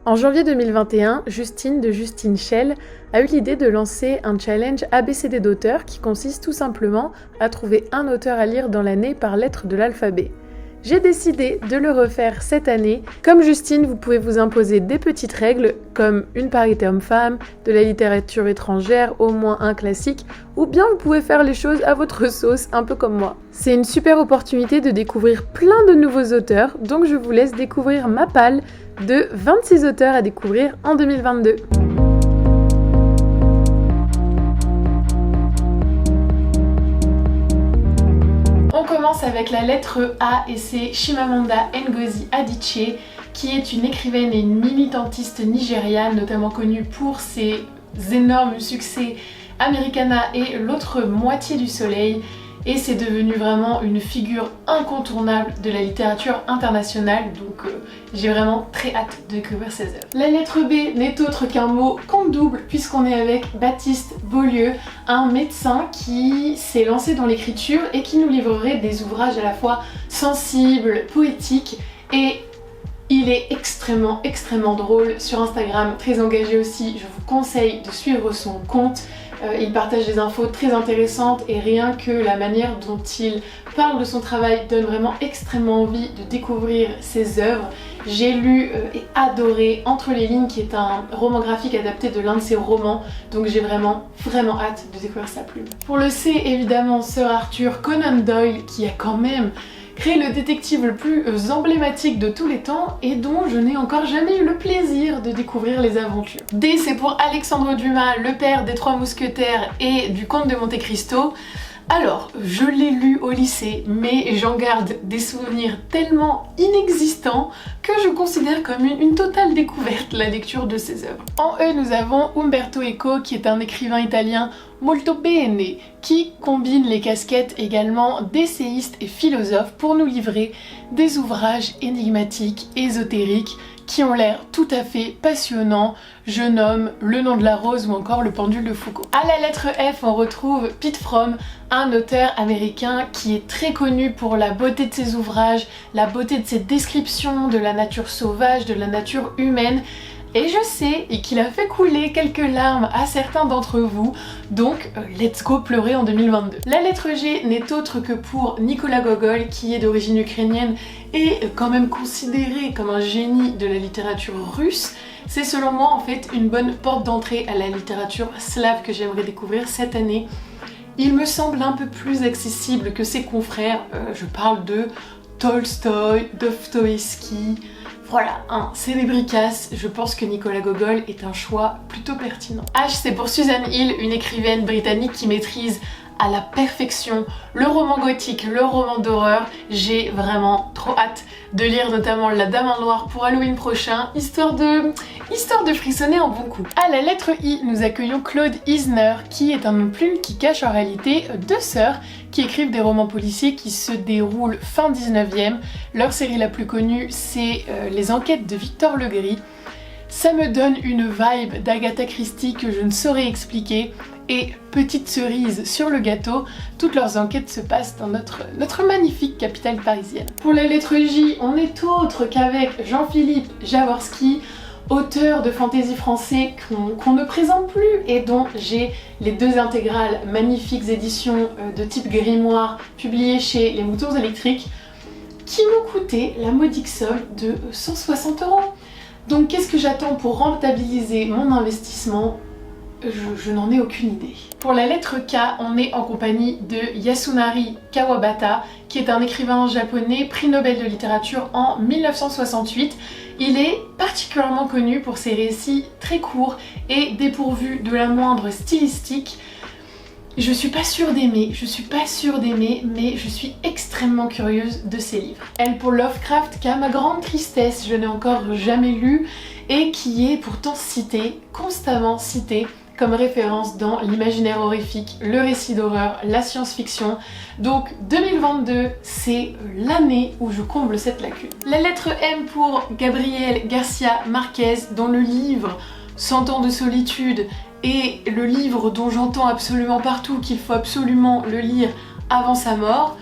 En janvier 2021, Justine de Justine Shell a eu l'idée de lancer un challenge ABCD d'auteurs qui consiste tout simplement à trouver un auteur à lire dans l'année par lettre de l'alphabet. J'ai décidé de le refaire cette année. Comme Justine, vous pouvez vous imposer des petites règles comme une parité homme-femme, de la littérature étrangère, au moins un classique, ou bien vous pouvez faire les choses à votre sauce, un peu comme moi. C'est une super opportunité de découvrir plein de nouveaux auteurs, donc je vous laisse découvrir ma palle de 26 auteurs à découvrir en 2022. On commence avec la lettre A et c'est Chimamanda Ngozi Adichie qui est une écrivaine et une militantiste nigériane notamment connue pour ses énormes succès Americana et l'autre moitié du soleil. Et c'est devenu vraiment une figure incontournable de la littérature internationale, donc j'ai vraiment très hâte de découvrir ses œuvres. La lettre B n'est autre qu'un mot compte double puisqu'on est avec Baptiste Beaulieu, un médecin qui s'est lancé dans l'écriture et qui nous livrerait des ouvrages à la fois sensibles, poétiques et il est extrêmement drôle sur Instagram, très engagé aussi, je vous conseille de suivre son compte. Il partage des infos très intéressantes et rien que la manière dont il parle de son travail donne vraiment extrêmement envie de découvrir ses œuvres. J'ai lu et adoré Entre les lignes qui est un roman graphique adapté de l'un de ses romans, donc j'ai vraiment hâte de découvrir sa plume. Pour le C, évidemment, Sir Arthur Conan Doyle qui a quand même créé le détective le plus emblématique de tous les temps et dont je n'ai encore jamais eu le plaisir de découvrir les aventures. D, c'est pour Alexandre Dumas, le père des Trois Mousquetaires et du Comte de Monte Cristo. Alors, je l'ai lu au lycée, mais j'en garde des souvenirs tellement inexistants que je considère comme une totale découverte la lecture de ses œuvres. En E, nous avons Umberto Eco, qui est un écrivain italien molto bene, qui combine les casquettes également d'essayiste et philosophe pour nous livrer des ouvrages énigmatiques, ésotériques, qui ont l'air tout à fait passionnants. Je nomme Le nom de la rose ou encore Le pendule de Foucault. À la lettre F, on retrouve Pete Fromm, un auteur américain qui est très connu pour la beauté de ses ouvrages, la beauté de ses descriptions de la nature sauvage, de la nature humaine. Et je sais qu'il a fait couler quelques larmes à certains d'entre vous, donc let's go pleurer en 2022. La lettre G n'est autre que pour Nicolas Gogol, qui est d'origine ukrainienne et quand même considéré comme un génie de la littérature russe. C'est selon moi en fait une bonne porte d'entrée à la littérature slave que j'aimerais découvrir cette année. Il me semble un peu plus accessible que ses confrères, je parle de Tolstoï, Dostoïevski. Voilà, un célébricas, je pense que Nicolas Gogol est un choix plutôt pertinent. H, c'est pour Susan Hill, une écrivaine britannique qui maîtrise à la perfection le roman gothique, le roman d'horreur. J'ai vraiment trop hâte de lire notamment La Dame en Noir pour Halloween prochain, histoire de frissonner un bon coup. À la lettre I, nous accueillons Claude Isner, qui est un nom plume qui cache en réalité deux sœurs qui écrivent des romans policiers qui se déroulent fin 19e. Leur série la plus connue, c'est Les Enquêtes de Victor Legris. Ça me donne une vibe d'Agatha Christie que je ne saurais expliquer. Et petite cerise sur le gâteau, toutes leurs enquêtes se passent dans notre magnifique capitale parisienne. Pour la lettre J, on est autre qu'avec Jean-Philippe Jaworski, auteur de fantasy français qu'on ne présente plus et dont j'ai les deux intégrales magnifiques éditions de type grimoire publiées chez Les Moutons Électriques qui m'ont coûté la modique somme de 160 €. Donc qu'est-ce que j'attends pour rentabiliser mon investissement ? Je n'en ai aucune idée. Pour la lettre K, on est en compagnie de Yasunari Kawabata, qui est un écrivain japonais, prix Nobel de littérature en 1968. Il est particulièrement connu pour ses récits très courts et dépourvus de la moindre stylistique. Je suis pas sûre d'aimer, mais je suis extrêmement curieuse de ses livres. Elle pour Lovecraft, qu'à ma grande tristesse, je n'ai encore jamais lu et qui est pourtant cité, constamment cité, comme référence dans l'imaginaire horrifique, le récit d'horreur, la science-fiction. Donc 2022, c'est l'année où je comble cette lacune. La lettre M pour Gabriel Garcia Marquez, dont le livre 100 ans de solitude est le livre dont j'entends absolument partout qu'il faut absolument le lire avant sa mort.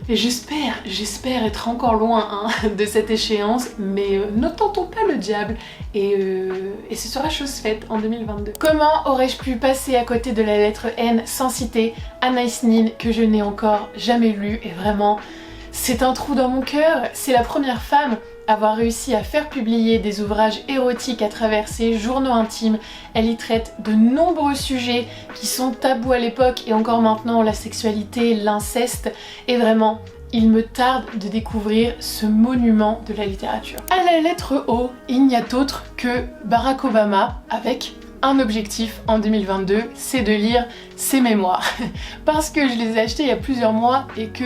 Et j'espère être encore loin hein, de cette échéance, mais ne tentons pas le diable et ce sera chose faite en 2022. Comment aurais-je pu passer à côté de la lettre N sans citer Anais Nin que je n'ai encore jamais lu et vraiment c'est un trou dans mon cœur. C'est la première femme à avoir réussi à faire publier des ouvrages érotiques à travers ses journaux intimes. Elle y traite de nombreux sujets qui sont tabous à l'époque et encore maintenant, la sexualité, l'inceste et vraiment il me tarde de découvrir ce monument de la littérature. À la lettre O, il n'y a d'autre que Barack Obama avec un objectif en 2022, c'est de lire ses mémoires. Parce que je les ai achetés il y a plusieurs mois et que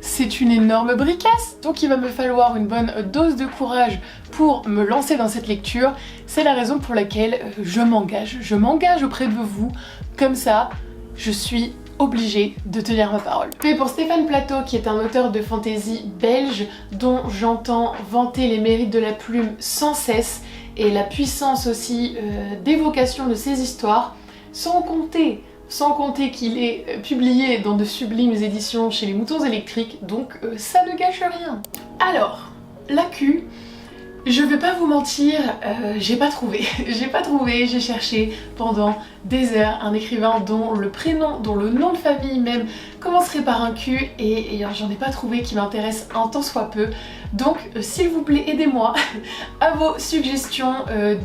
c'est une énorme bricasse, donc il va me falloir une bonne dose de courage pour me lancer dans cette lecture. C'est la raison pour laquelle je m'engage auprès de vous, comme ça je suis obligée de tenir ma parole. Fait pour Stéphane Plateau qui est un auteur de fantasy belge dont j'entends vanter les mérites de la plume sans cesse et la puissance aussi d'évocation de ses histoires, sans compter qu'il est publié dans de sublimes éditions chez les Moutons Électriques, donc ça ne gâche rien. Alors, la Q, je vais pas vous mentir, j'ai pas trouvé, j'ai cherché pendant des heures un écrivain dont le prénom, dont le nom de famille même commencerait par un Q et j'en ai pas trouvé qui m'intéresse un tant soit peu. Donc s'il vous plaît aidez-moi à vos suggestions,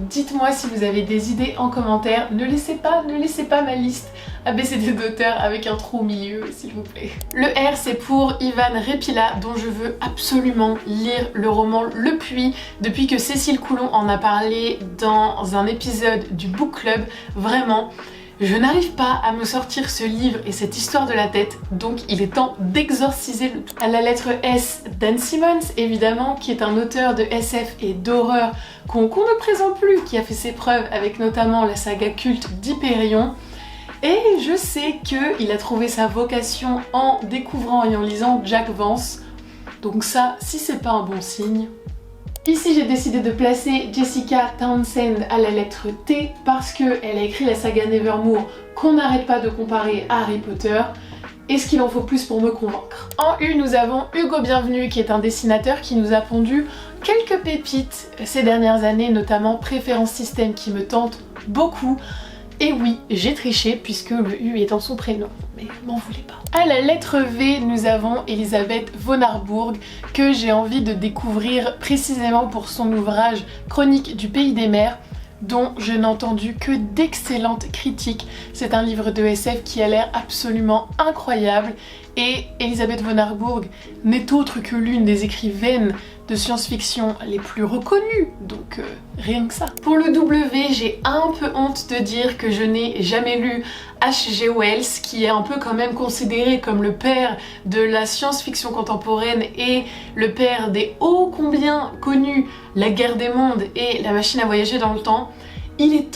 dites-moi si vous avez des idées en commentaire, ne laissez pas ma liste ABCD d'auteurs avec un trou au milieu s'il vous plaît. Le R c'est pour Ivan Repila dont je veux absolument lire le roman Le Puits depuis que Cécile Coulon en a parlé dans un épisode du Book Club. Vraiment, je n'arrive pas à me sortir ce livre et cette histoire de la tête, donc il est temps d'exorciser le tout. À la lettre S, Dan Simmons, évidemment, qui est un auteur de SF et d'horreur qu'on ne présente plus, qui a fait ses preuves avec notamment la saga culte d'Hyperion. Et je sais qu'il a trouvé sa vocation en découvrant et en lisant Jack Vance, donc ça, si c'est pas un bon signe... Ici j'ai décidé de placer Jessica Townsend à la lettre T parce qu'elle a écrit la saga Nevermore qu'on n'arrête pas de comparer à Harry Potter. Est-ce qu'il en faut plus pour me convaincre? En U nous avons Hugo Bienvenu qui est un dessinateur qui nous a pondu quelques pépites ces dernières années, notamment Préférence Système qui me tente beaucoup. Et oui, j'ai triché puisque le U est dans son prénom, mais m'en voulez pas. À la lettre V, nous avons Elisabeth von Harburg que j'ai envie de découvrir précisément pour son ouvrage Chronique du Pays des Mers dont je n'ai entendu que d'excellentes critiques. C'est un livre de SF qui a l'air absolument incroyable et Elisabeth von Harburg n'est autre que l'une des écrivaines de science-fiction les plus reconnues, donc rien que ça. Pour le W, j'ai un peu honte de dire que je n'ai jamais lu H.G. Wells, qui est un peu quand même considéré comme le père de la science-fiction contemporaine et le père des ô combien connus La Guerre des Mondes et La Machine à voyager dans le temps. Il est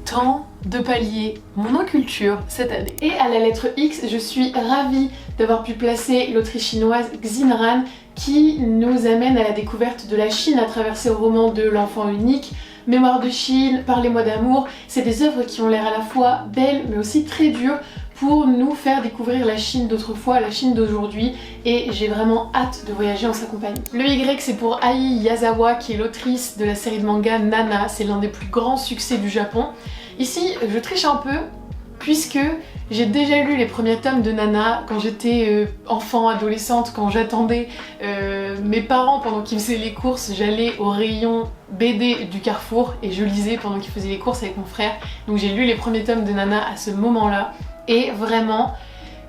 temps de pallier mon inculture cette année. Et à la lettre X, je suis ravie d'avoir pu placer l'autriche chinoise Xin qui nous amène à la découverte de la Chine à travers ses romans de l'enfant unique, Mémoire de Chine, Parlez-moi d'amour. C'est des œuvres qui ont l'air à la fois belles mais aussi très dures pour nous faire découvrir la Chine d'autrefois, la Chine d'aujourd'hui et j'ai vraiment hâte de voyager en sa compagnie. Le Y c'est pour Ai Yazawa qui est l'autrice de la série de manga Nana, c'est l'un des plus grands succès du Japon. Ici je triche un peu puisque j'ai déjà lu les premiers tomes de Nana quand j'étais enfant, adolescente, quand j'attendais mes parents pendant qu'ils faisaient les courses, j'allais au rayon BD du Carrefour et je lisais pendant qu'ils faisaient les courses avec mon frère. Donc j'ai lu les premiers tomes de Nana à ce moment-là et vraiment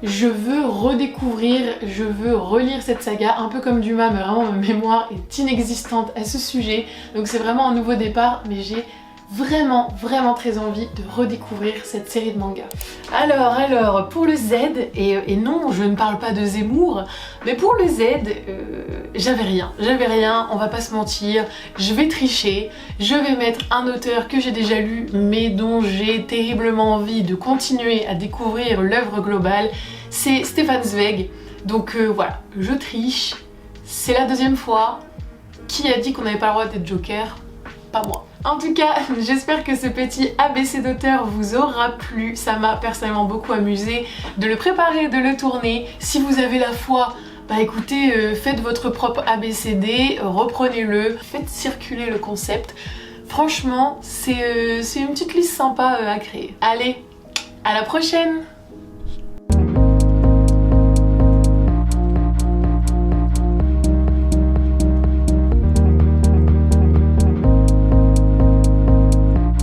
je veux redécouvrir, je veux relire cette saga un peu comme Dumas, mais vraiment ma mémoire est inexistante à ce sujet. Donc c'est vraiment un nouveau départ mais j'ai vraiment très envie de redécouvrir cette série de mangas. Alors pour le Z, et non je ne parle pas de Zemmour, mais pour le Z, j'avais rien, on va pas se mentir, je vais tricher, je vais mettre un auteur que j'ai déjà lu mais dont j'ai terriblement envie de continuer à découvrir l'œuvre globale, c'est Stefan Zweig, donc voilà, je triche, c'est la deuxième fois. Qui a dit qu'on n'avait pas le droit d'être Joker? Pas moi. En tout cas, j'espère que ce petit ABC d'auteur vous aura plu. Ça m'a personnellement beaucoup amusé de le préparer, de le tourner. Si vous avez la foi Bah écoutez, faites votre propre ABCD, reprenez-le, faites circuler le concept. Franchement, c'est une petite liste sympa à créer. Allez, à la prochaine!